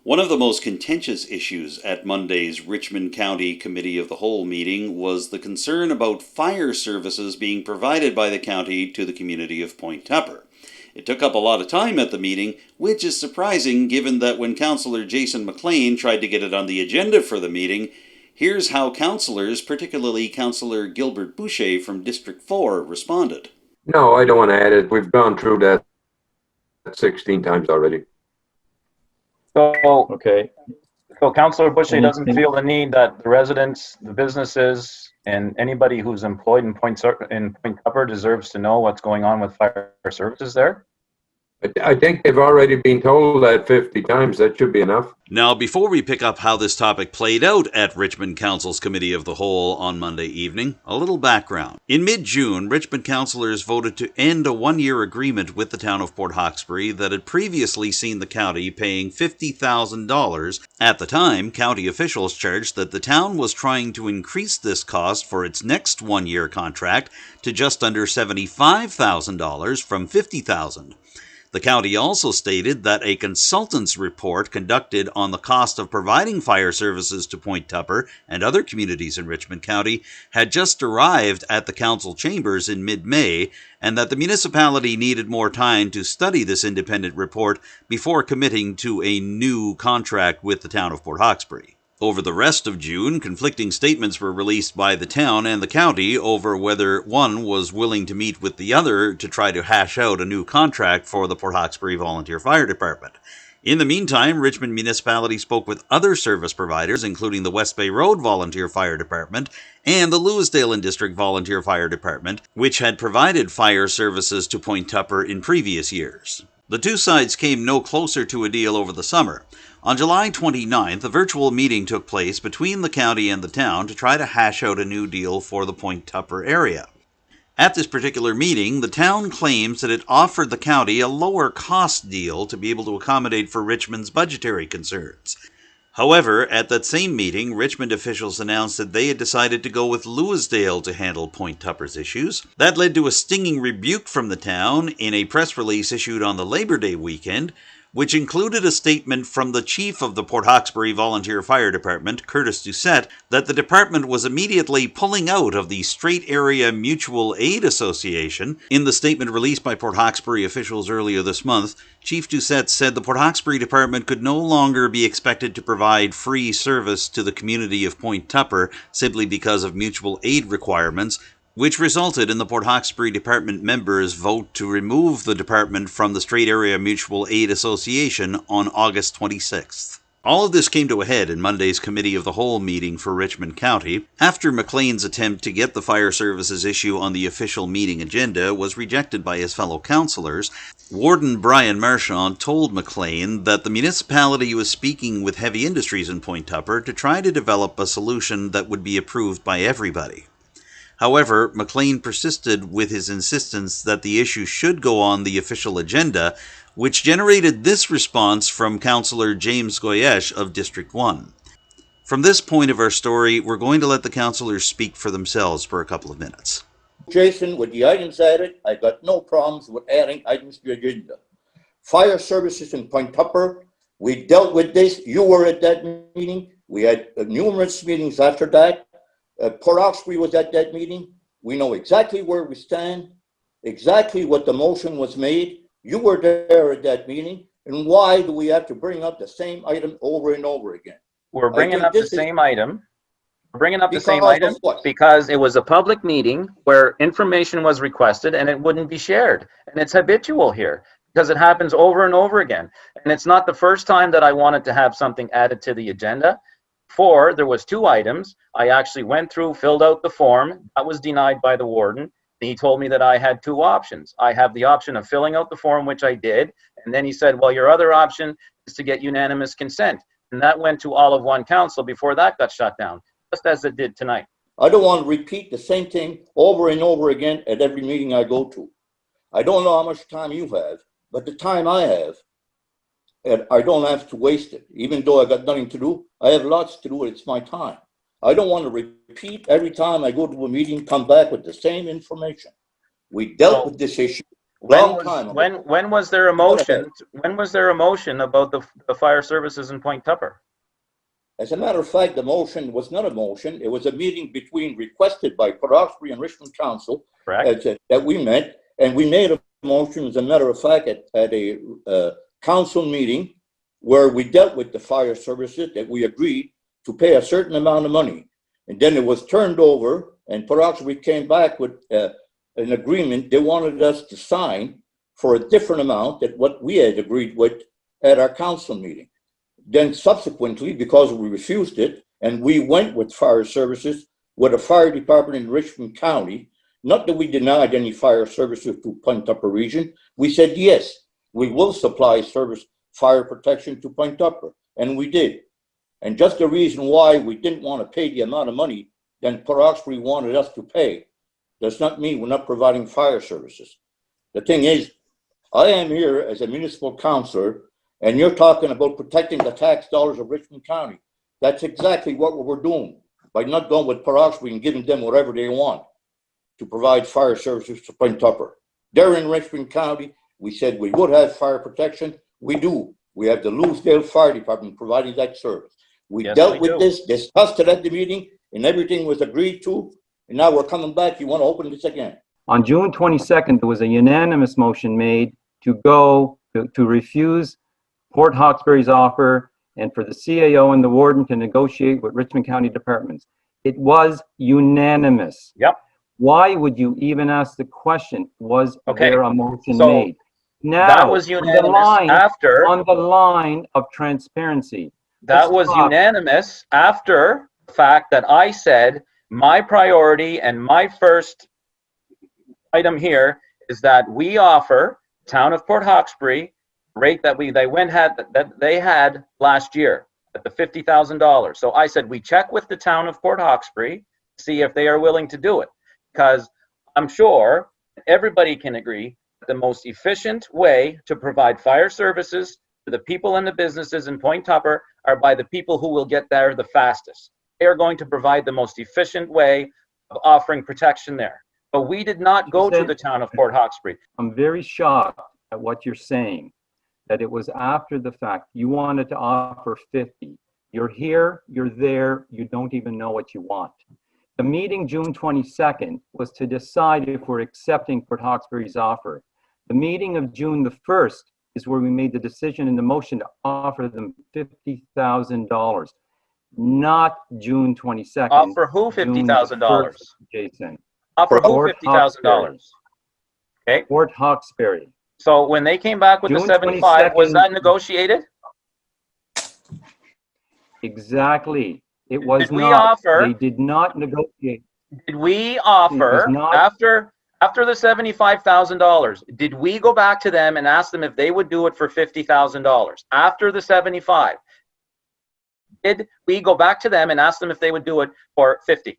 One of the most contentious issues at Monday's Richmond County Committee of the Whole meeting was the concern about fire services being provided by the county to the community of Point Tupper. It took up a lot of time at the meeting, which is surprising given that when Councillor Jason McLean tried to get it on the agenda for the meeting, here's how councillors, particularly Councillor Gilbert Boucher from District 4, responded. No, I don't want to add it. We've gone through that 16 times already. Okay. So Councillor Boucher doesn't feel the need that the residents, the businesses, and anybody who's employed in Point Tupper deserves to know what's going on with fire services there? I think they've already been told that 50 times. That should be enough. Now, before we pick up how this topic played out at Richmond Council's Committee of the Whole on Monday evening, a little background. In mid-June, Richmond councillors voted to end a one-year agreement with the town of Port Hawkesbury that had previously seen the county paying $50,000. At the time, county officials charged that the town was trying to increase this cost for its next one-year contract to just under $75,000 from $50,000. The county also stated that a consultant's report conducted on the cost of providing fire services to Point Tupper and other communities in Richmond County had just arrived at the council chambers in mid-May, and that the municipality needed more time to study this independent report before committing to a new contract with the town of Port Hawkesbury. Over the rest of June, conflicting statements were released by the town and the county over whether one was willing to meet with the other to try to hash out a new contract for the Port Hawkesbury Volunteer Fire Department. In the meantime, Richmond Municipality spoke with other service providers, including the West Bay Road Volunteer Fire Department and the Lewisdale and District Volunteer Fire Department, which had provided fire services to Point Tupper in previous years. The two sides came no closer to a deal over the summer. On July 29th, a virtual meeting took place between the county and the town to try to hash out a new deal for the Point Tupper area. At this particular meeting, the town claims that it offered the county a lower cost deal to be able to accommodate for Richmond's budgetary concerns. However, at that same meeting, Richmond officials announced that they had decided to go with Lewisdale to handle Point Tupper's issues. That led to a stinging rebuke from the town in a press release issued on the Labor Day weekend, which included a statement from the chief of the Port Hawkesbury Volunteer Fire Department, Curtis Doucette, that the department was immediately pulling out of the Strait Area Mutual Aid Association. In the statement released by Port Hawkesbury officials earlier this month, Chief Doucette said the Port Hawkesbury Department could no longer be expected to provide free service to the community of Point Tupper simply because of mutual aid requirements, which resulted in the Port Hawkesbury Department members' vote to remove the department from the Strait Area Mutual Aid Association on August 26th. All of this came to a head in Monday's Committee of the Whole meeting for Richmond County, after McLean's attempt to get the fire services issue on the official meeting agenda was rejected by his fellow councillors. Warden Brian Marchand told McLean that the municipality was speaking with heavy industries in Point Tupper to try to develop a solution that would be approved by everybody. However, McLean persisted with his insistence that the issue should go on the official agenda, which generated this response from Councillor James Goyesh of District 1. From this point of our story, we're going to let the councillors speak for themselves for a couple of minutes. Jason, with the items added, I got no problems with adding items to the agenda. Fire services in Point Tupper, we dealt with this. You were at that meeting. We had numerous meetings after that. Port Hawkesbury was at that meeting. We know exactly where we stand, exactly what the motion was made. You were there at that meeting. And why do we have to bring up the same item over and over again? We're bringing up the same item. We're bringing up the same item because it was a public meeting where information was requested and it wouldn't be shared. And it's habitual here because it happens over and over again. And it's not the first time that I wanted to have something added to the agenda. There was two items. I actually went through, filled out the form. That was denied by the warden. He told me that I had two options. I have the option of filling out the form, which I did. And then he said, well, your other option is to get unanimous consent. And that went to all of one council before that got shut down, just as it did tonight. I don't want to repeat the same thing over and over again at every meeting I go to. I don't know how much time you have, but the time I have, and I don't have to waste it. Even though I got nothing to do, I have lots to do. It's my time. I don't want to repeat every time I go to a meeting, come back with the same information. We dealt with this issue. When was there a motion? When was there a motion about the fire services in Point Tupper? As a matter of fact, the motion was not a motion. It was a meeting requested by Port Hawkesbury and Richmond Council that we met, and we made a motion, as a matter of fact, at a council meeting where we dealt with the fire services, that we agreed to pay a certain amount of money. And then it was turned over, and Port Hawkesbury came back with an agreement they wanted us to sign for a different amount than what we had agreed with at our council meeting. Then subsequently, because we refused it, and we went with fire services with a fire department in Richmond County, not that we denied any fire services to Point Tupper region, we said, yes, we will supply fire protection to Point Tupper, and we did. And just the reason why we didn't want to pay the amount of money that Port Hawkesbury wanted us to pay does not mean we're not providing fire services. The thing is, I am here as a municipal councillor, and you're talking about protecting the tax dollars of Richmond County. That's exactly what we're doing by not going with Port Hawkesbury and giving them whatever they want to provide fire services to Point Tupper. They're in Richmond County. We said we would have fire protection. We do. We have the Louisdale Fire Department providing that service. We dealt with this, discussed it at the meeting, and everything was agreed to. And now we're coming back. You want to open this again? On June 22nd, there was a unanimous motion made to refuse Port Hawkesbury's offer and for the CAO and the warden to negotiate with Richmond County departments. It was unanimous. Yep. Why would you even ask the question, was there a motion made? Now, that was unanimous on the line of transparency. That was unanimous after the fact that I said my priority and my first item here is that we offer town of Port Hawkesbury rate that they had last year at the $50,000. So I said we check with the town of Port Hawkesbury, see if they are willing to do it, because I'm sure everybody can agree that the most efficient way to provide fire services to the people and the businesses in Point Tupper are by the people who will get there the fastest. They are going to provide the most efficient way of offering protection there. But we did not go to the town of Port Hawkesbury. I'm very shocked at what you're saying, that it was after the fact. You wanted to offer 50. You're here, you're there, you don't even know what you want. The meeting June 22nd was to decide if we're accepting Port Hawkesbury's offer. The meeting of June the 1st is where we made the decision in the motion to offer them $50,000, not June 22nd. Offer who $50,000? Jason. Offer who $50,000? Okay. Port Hawkesbury. So when they came back with June the 75, was that negotiated? Exactly. It was did we not. Offer, they did not negotiate. Did we offer, after the $75,000, did we go back to them and ask them if they would do it for $50,000? After the 75, did we go back to them and ask them if they would do it for 50?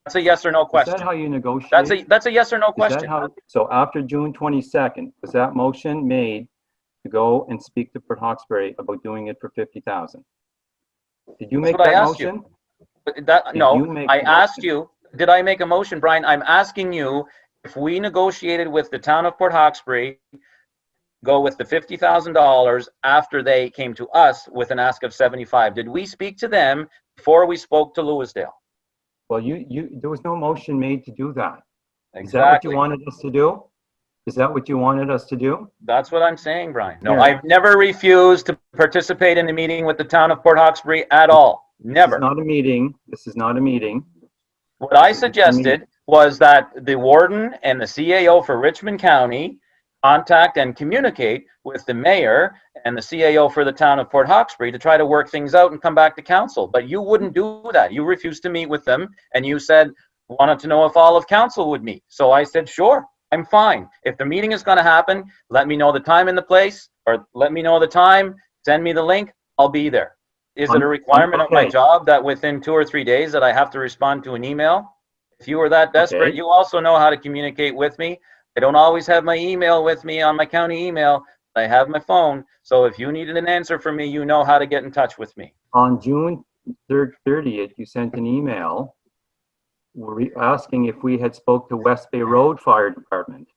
That's a yes or no question. Is that how you negotiate? That's a yes or no question. So after June 22nd, was that motion made to go and speak to Port Hawkesbury about doing it for $50,000? Did you make that motion? No, I asked you, did I make a motion, Brian? I'm asking you if we negotiated with the town of Port Hawkesbury, go with the $50,000 after they came to us with an ask of 75. Did we speak to them before we spoke to Louisdale? Well, there was no motion made to do that. Exactly. Is that what you wanted us to do? Is that what you wanted us to do? That's what I'm saying, Brian. No, yeah. I've never refused to participate in a meeting with the town of Port Hawkesbury at all. Never. This is not a meeting. This is not a meeting. What I suggested was that the warden and the CAO for Richmond County contact and communicate with the mayor and the CAO for the town of Port Hawkesbury to try to work things out and come back to council. But you wouldn't do that. You refused to meet with them, and you said, wanted to know if all of council would meet. So I said, sure, I'm fine. If the meeting is going to happen, let me know the time and the place, or let me know the time, send me the link, I'll be there. Is it a requirement of my job that within 2 or 3 days that I have to respond to an email? If you were that desperate, you also know how to communicate with me. I don't always have my email with me on my county email. I have my phone. So if you needed an answer from me, you know how to get in touch with me. On June 30th, you sent an email asking if we had spoke to West Bay Road Fire Department.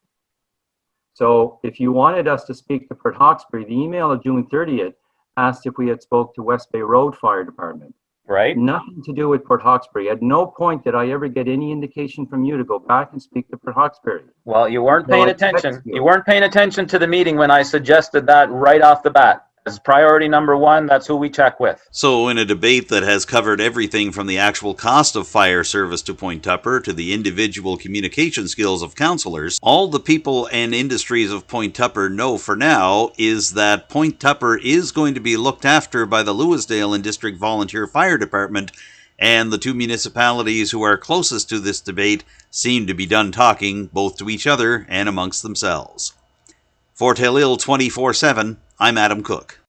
So if you wanted us to speak to Port Hawkesbury, the email of June 30th asked if we had spoke to West Bay Road Fire Department. Right? Nothing to do with Port Hawkesbury. At no point did I ever get any indication from you to go back and speak to Port Hawkesbury. Well, you weren't No, paying I attention. text you. You weren't paying attention to the meeting when I suggested that right off the bat. As priority number one, that's who we check with. So in a debate that has covered everything from the actual cost of fire service to Point Tupper to the individual communication skills of councillors, all the people and industries of Point Tupper know for now is that Point Tupper is going to be looked after by the Lewisdale and District Volunteer Fire Department, and the two municipalities who are closest to this debate seem to be done talking both to each other and amongst themselves. For Telile 24/7, I'm Adam Cooke.